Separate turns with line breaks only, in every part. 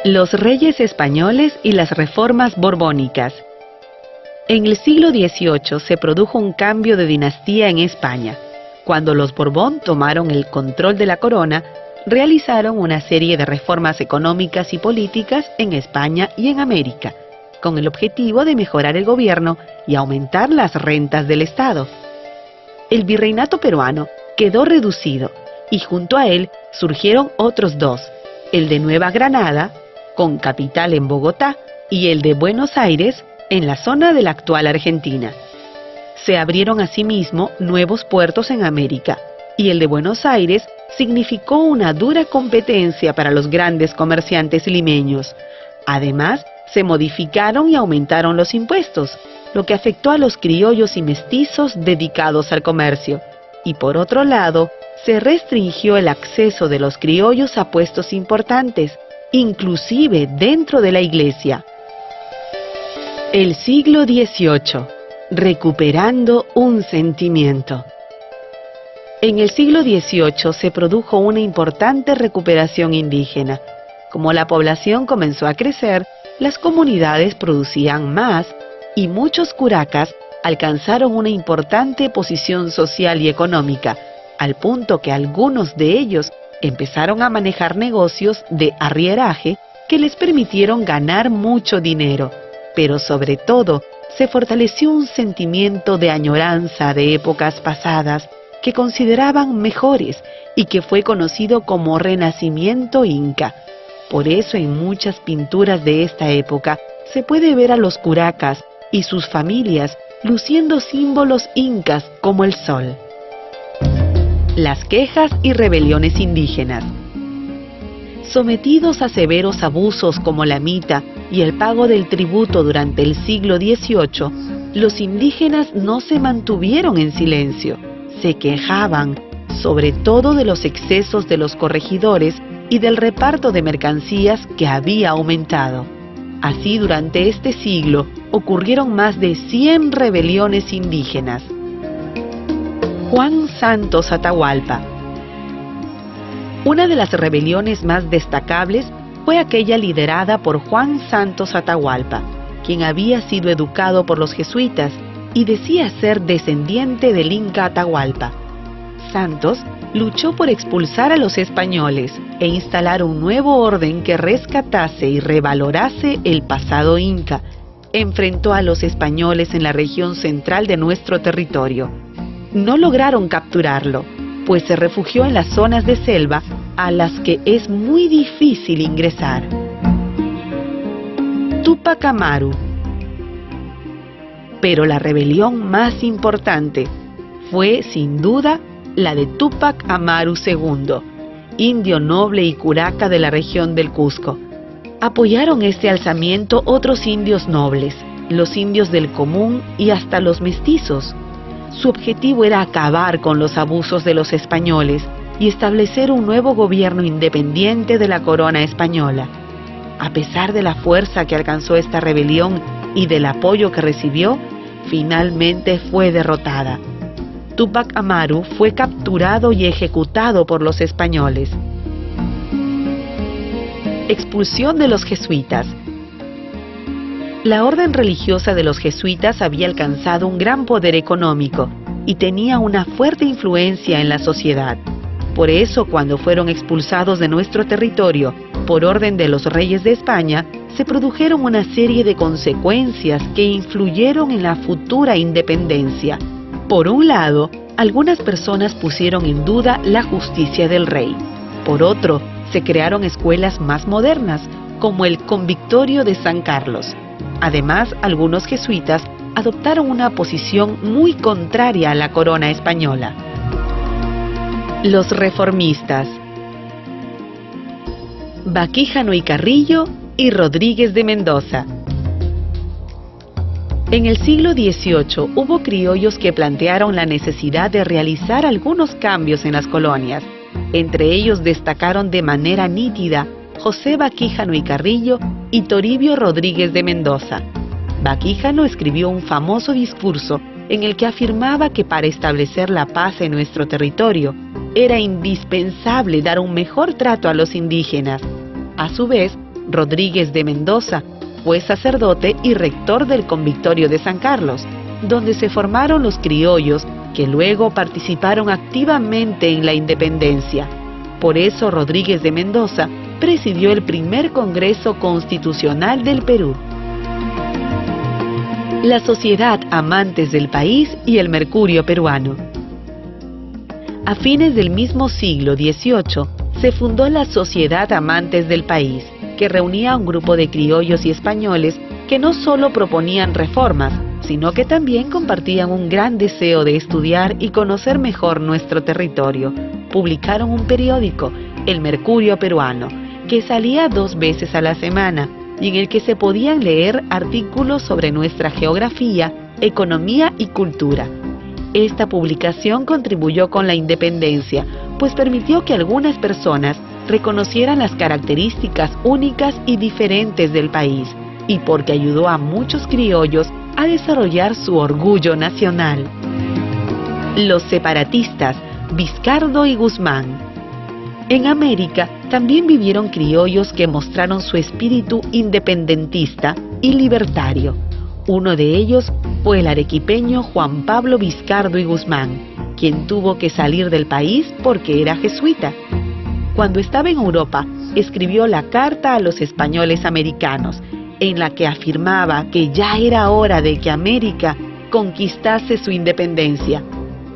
Los reyes españoles y las reformas borbónicas. En el siglo XVIII se produjo un cambio de dinastía en España. Cuando los Borbón tomaron el control de la corona, realizaron una serie de reformas económicas y políticas en España y en América, con el objetivo de mejorar el gobierno y aumentar las rentas del Estado. El virreinato peruano quedó reducido y junto a él surgieron otros dos, el de Nueva Granada, con capital en Bogotá, y el de Buenos Aires, en la zona de la actual Argentina. Se abrieron asimismo nuevos puertos en América, y el de Buenos Aires significó una dura competencia para los grandes comerciantes limeños. Además, se modificaron y aumentaron los impuestos, lo que afectó a los criollos y mestizos dedicados al comercio. Y por otro lado, se restringió el acceso de los criollos a puestos importantes, inclusive dentro de la iglesia. El siglo XVIII. Recuperando un sentimiento. En el siglo XVIII se produjo una importante recuperación indígena. Como la población comenzó a crecer, las comunidades producían más y muchos curacas alcanzaron una importante posición social y económica, al punto que algunos de ellos empezaron a manejar negocios de arrieraje que les permitieron ganar mucho dinero, pero sobre todo se fortaleció un sentimiento de añoranza de épocas pasadas que consideraban mejores y que fue conocido como Renacimiento Inca. Por eso en muchas pinturas de esta época se puede ver a los curacas y sus familias luciendo símbolos incas como el sol. Las quejas y rebeliones indígenas. Sometidos a severos abusos como la mita y el pago del tributo durante el siglo XVIII, los indígenas no se mantuvieron en silencio. Se quejaban, sobre todo de los excesos de los corregidores y del reparto de mercancías que había aumentado. Así, durante este siglo, ocurrieron más de 100 rebeliones indígenas. Juan Santos Atahualpa. Una de las rebeliones más destacables fue aquella liderada por Juan Santos Atahualpa, quien había sido educado por los jesuitas y decía ser descendiente del Inca Atahualpa. Santos luchó por expulsar a los españoles e instalar un nuevo orden que rescatase y revalorase el pasado inca. Enfrentó a los españoles en la región central de nuestro territorio. No lograron capturarlo, pues se refugió en las zonas de selva a las que es muy difícil ingresar. Túpac Amaru. Pero la rebelión más importante fue, sin duda, la de Túpac Amaru II, indio noble y curaca de la región del Cusco. Apoyaron este alzamiento otros indios nobles, los indios del común y hasta los mestizos. Su objetivo era acabar con los abusos de los españoles y establecer un nuevo gobierno independiente de la corona española. A pesar de la fuerza que alcanzó esta rebelión y del apoyo que recibió, finalmente fue derrotada. Túpac Amaru fue capturado y ejecutado por los españoles. Expulsión de los jesuitas. La orden religiosa de los jesuitas había alcanzado un gran poder económico y tenía una fuerte influencia en la sociedad. Por eso, cuando fueron expulsados de nuestro territorio por orden de los reyes de España, se produjeron una serie de consecuencias que influyeron en la futura independencia. Por un lado, algunas personas pusieron en duda la justicia del rey. Por otro, se crearon escuelas más modernas, como el Convictorio de San Carlos. Además, algunos jesuitas adoptaron una posición muy contraria a la corona española. Los reformistas. Baquíjano y Carrillo y Rodríguez de Mendoza. En el siglo XVIII hubo criollos que plantearon la necesidad de realizar algunos cambios en las colonias. Entre ellos destacaron de manera nítida José Baquíjano y Carrillo y Toribio Rodríguez de Mendoza. Baquíjano escribió un famoso discurso en el que afirmaba que para establecer la paz en nuestro territorio era indispensable dar un mejor trato a los indígenas. A su vez, Rodríguez de Mendoza, fue sacerdote y rector del convictorio de San Carlos, donde se formaron los criollos que luego participaron activamente en la independencia. Por eso Rodríguez de Mendoza presidió el primer Congreso Constitucional del Perú. La Sociedad Amantes del País y el Mercurio Peruano. A fines del mismo siglo XVIII se fundó la Sociedad Amantes del País, que reunía a un grupo de criollos y españoles que no solo proponían reformas, sino que también compartían un gran deseo de estudiar y conocer mejor nuestro territorio. Publicaron un periódico, El Mercurio Peruano, que salía 2 veces a la semana y en el que se podían leer artículos sobre nuestra geografía, economía y cultura. Esta publicación contribuyó con la independencia, pues permitió que algunas personas reconocieran las características únicas y diferentes del país, y porque ayudó a muchos criollos a desarrollar su orgullo nacional. Los separatistas, Vizcardo y Guzmán. En América también vivieron criollos que mostraron su espíritu independentista y libertario. Uno de ellos fue el arequipeño Juan Pablo Vizcardo y Guzmán, quien tuvo que salir del país porque era jesuita. Cuando estaba en Europa, escribió la Carta a los Españoles Americanos, en la que afirmaba que ya era hora de que América conquistase su independencia.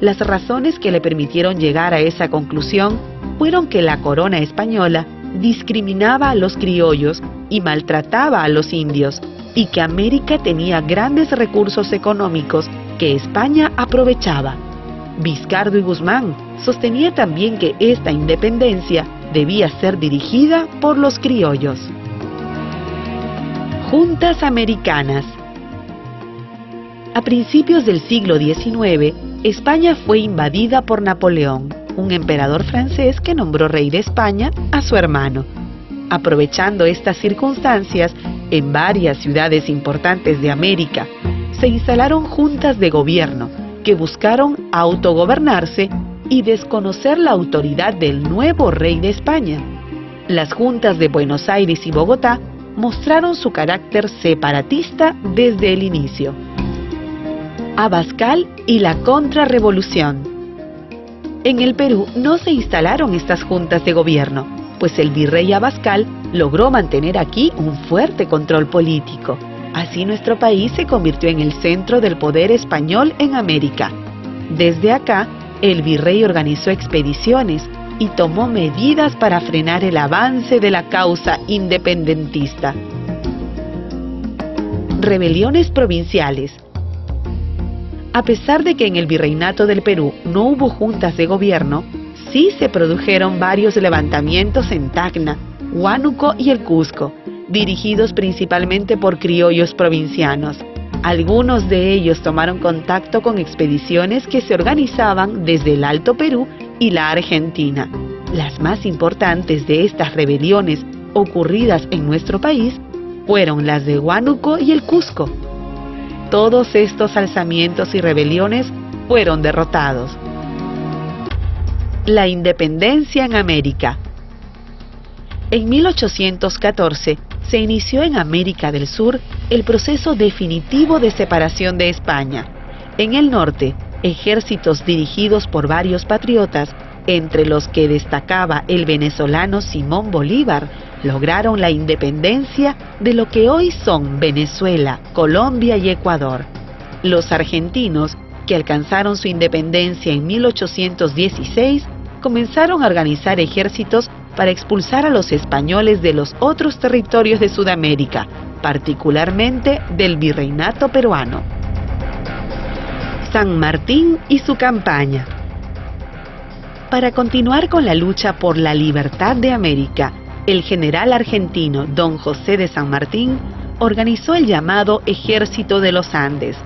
Las razones que le permitieron llegar a esa conclusión fueron que la corona española discriminaba a los criollos y maltrataba a los indios, y que América tenía grandes recursos económicos que España aprovechaba. Vizcardo y Guzmán sostenía también que esta independencia debía ser dirigida por los criollos. Juntas americanas. A principios del siglo XIX, España fue invadida por Napoleón, un emperador francés que nombró rey de España a su hermano. Aprovechando estas circunstancias, en varias ciudades importantes de América, se instalaron juntas de gobierno que buscaron autogobernarse y desconocer la autoridad del nuevo rey de España. Las juntas de Buenos Aires y Bogotá mostraron su carácter separatista desde el inicio. Abascal y la contrarrevolución. En el Perú no se instalaron estas juntas de gobierno, pues el virrey Abascal logró mantener aquí un fuerte control político. Así nuestro país se convirtió en el centro del poder español en América. Desde acá, el virrey organizó expediciones y tomó medidas para frenar el avance de la causa independentista. Rebeliones provinciales. A pesar de que en el virreinato del Perú no hubo juntas de gobierno, sí se produjeron varios levantamientos en Tacna, Huánuco y el Cusco, dirigidos principalmente por criollos provincianos. Algunos de ellos tomaron contacto con expediciones que se organizaban desde el Alto Perú y la Argentina. Las más importantes de estas rebeliones ocurridas en nuestro país fueron las de Huánuco y el Cusco. Todos estos alzamientos y rebeliones fueron derrotados. La independencia en América. En 1814 se inició en América del Sur el proceso definitivo de separación de España. En el norte, ejércitos dirigidos por varios patriotas, entre los que destacaba el venezolano Simón Bolívar, lograron la independencia de lo que hoy son Venezuela, Colombia y Ecuador. Los argentinos, que alcanzaron su independencia en 1816, comenzaron a organizar ejércitos para expulsar a los españoles de los otros territorios de Sudamérica, particularmente del virreinato peruano. San Martín y su campaña. Para continuar con la lucha por la libertad de América, el general argentino don José de San Martín organizó el llamado Ejército de los Andes.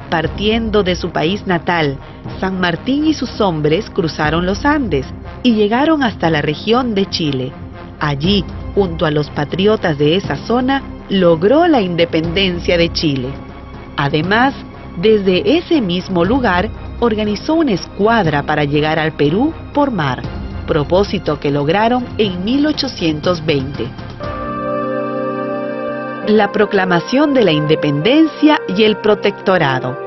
Partiendo de su país natal, San Martín y sus hombres cruzaron los Andes y llegaron hasta la región de Chile. Allí, junto a los patriotas de esa zona, logró la independencia de Chile. Además, desde ese mismo lugar, organizó una escuadra para llegar al Perú por mar, propósito que lograron en 1820. la proclamación de la independencia y el protectorado.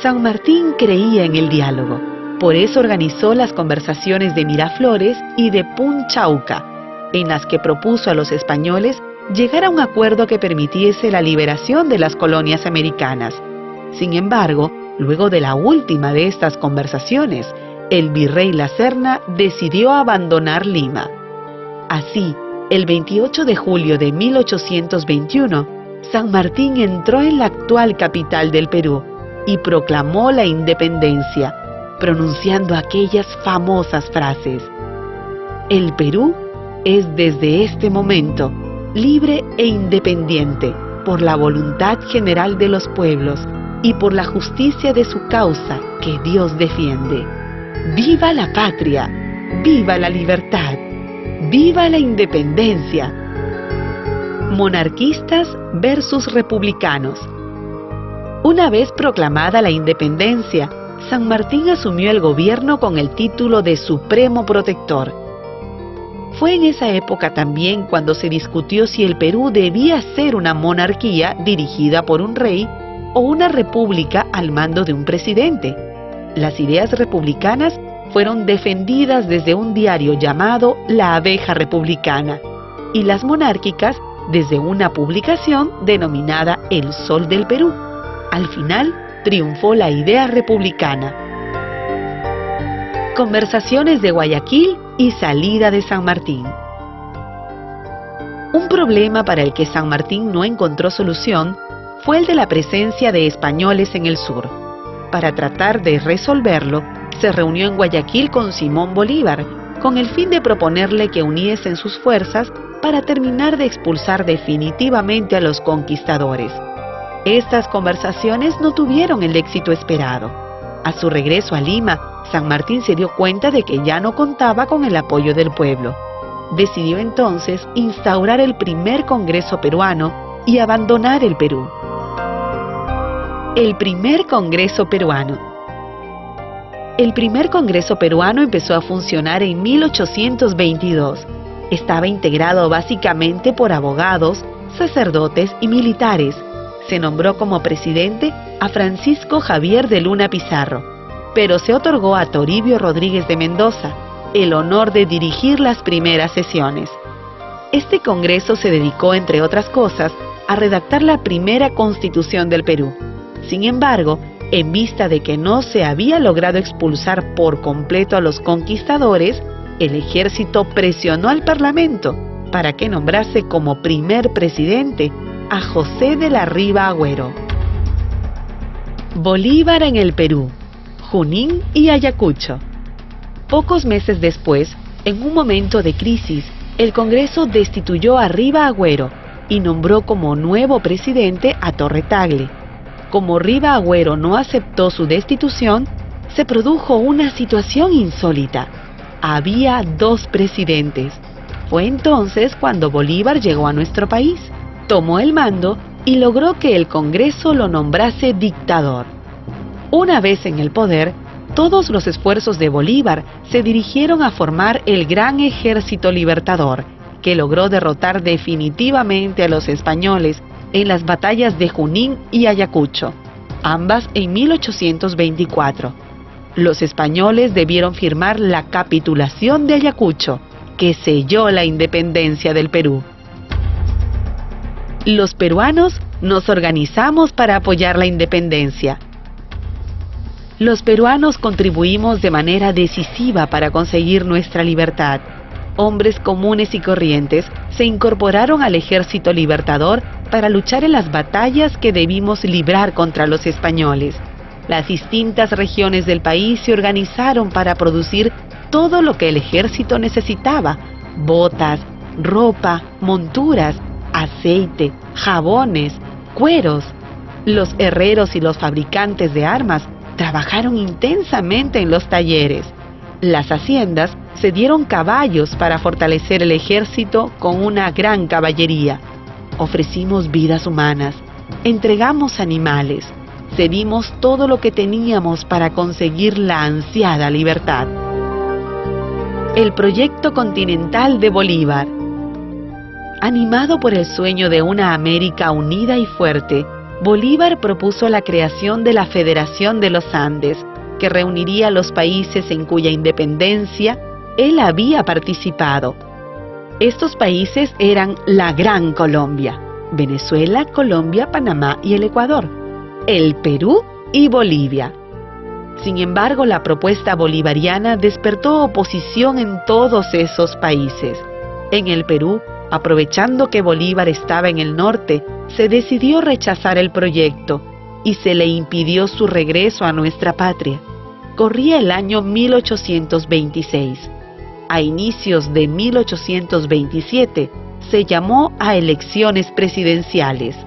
San Martín creía en el diálogo, por eso organizó las conversaciones de Miraflores y de Punchauca, en las que propuso a los españoles llegar a un acuerdo que permitiese la liberación de las colonias americanas. Sin embargo, luego de la última de estas conversaciones, el virrey La Serna decidió abandonar Lima. Así, el 28 de julio de 1821, San Martín entró en la actual capital del Perú y proclamó la independencia, pronunciando aquellas famosas frases: "El Perú es desde este momento libre e independiente por la voluntad general de los pueblos y por la justicia de su causa que Dios defiende. ¡Viva la patria! ¡Viva la libertad! ¡Viva la independencia!". Monarquistas versus republicanos. Una vez proclamada la independencia, San Martín asumió el gobierno con el título de Supremo Protector. Fue en esa época también cuando se discutió si el Perú debía ser una monarquía dirigida por un rey o una república al mando de un presidente. Las ideas republicanas fueron defendidas desde un diario llamado La Abeja Republicana y las monárquicas desde una publicación denominada El Sol del Perú. Al final, triunfó la idea republicana. Conversaciones de Guayaquil y salida de San Martín. Un problema para el que San Martín no encontró solución fue el de la presencia de españoles en el sur. Para tratar de resolverlo, se reunió en Guayaquil con Simón Bolívar, con el fin de proponerle que uniesen sus fuerzas para terminar de expulsar definitivamente a los conquistadores. Estas conversaciones no tuvieron el éxito esperado. A su regreso a Lima, San Martín se dio cuenta de que ya no contaba con el apoyo del pueblo. Decidió entonces instaurar el primer Congreso peruano y abandonar el Perú. El primer Congreso peruano. El primer Congreso peruano empezó a funcionar en 1822. Estaba integrado básicamente por abogados, sacerdotes y militares. Se nombró como presidente a Francisco Javier de Luna Pizarro, pero se otorgó a Toribio Rodríguez de Mendoza el honor de dirigir las primeras sesiones. Este congreso se dedicó, entre otras cosas, a redactar la primera Constitución del Perú. Sin embargo, en vista de que no se había logrado expulsar por completo a los conquistadores, el ejército presionó al Parlamento para que nombrase como primer presidente a José de la Riva Agüero. Bolívar en el Perú, Junín y Ayacucho. Pocos meses después, en un momento de crisis, el Congreso destituyó a Riva Agüero y nombró como nuevo presidente a Torre Tagle. Como Riva Agüero no aceptó su destitución, se produjo una situación insólita. Había dos presidentes. Fue entonces cuando Bolívar llegó a nuestro país, tomó el mando y logró que el Congreso lo nombrase dictador. Una vez en el poder, todos los esfuerzos de Bolívar se dirigieron a formar el Gran Ejército Libertador, que logró derrotar definitivamente a los españoles en las batallas de Junín y Ayacucho, ambas en 1824. Los españoles debieron firmar la capitulación de Ayacucho, que selló la independencia del Perú. Los peruanos nos organizamos para apoyar la independencia. Los peruanos contribuimos de manera decisiva para conseguir nuestra libertad. Hombres comunes y corrientes se incorporaron al Ejército Libertador para luchar en las batallas que debimos librar contra los españoles. Las distintas regiones del país se organizaron para producir todo lo que el ejército necesitaba: botas, ropa, monturas, aceite, jabones, cueros. Los herreros y los fabricantes de armas trabajaron intensamente en los talleres. Las haciendas se dieron caballos para fortalecer el ejército con una gran caballería. Ofrecimos vidas humanas, entregamos animales, cedimos todo lo que teníamos para conseguir la ansiada libertad. El proyecto continental de Bolívar. Animado por el sueño de una América unida y fuerte, Bolívar propuso la creación de la Federación de los Andes, que reuniría a los países en cuya independencia él había participado. Estos países eran la Gran Colombia: Venezuela, Colombia, Panamá y el Ecuador, el Perú y Bolivia. Sin embargo, la propuesta bolivariana despertó oposición en todos esos países. En el Perú, aprovechando que Bolívar estaba en el norte, se decidió rechazar el proyecto y se le impidió su regreso a nuestra patria. Corría el año 1826. A inicios de 1827 se llamó a elecciones presidenciales.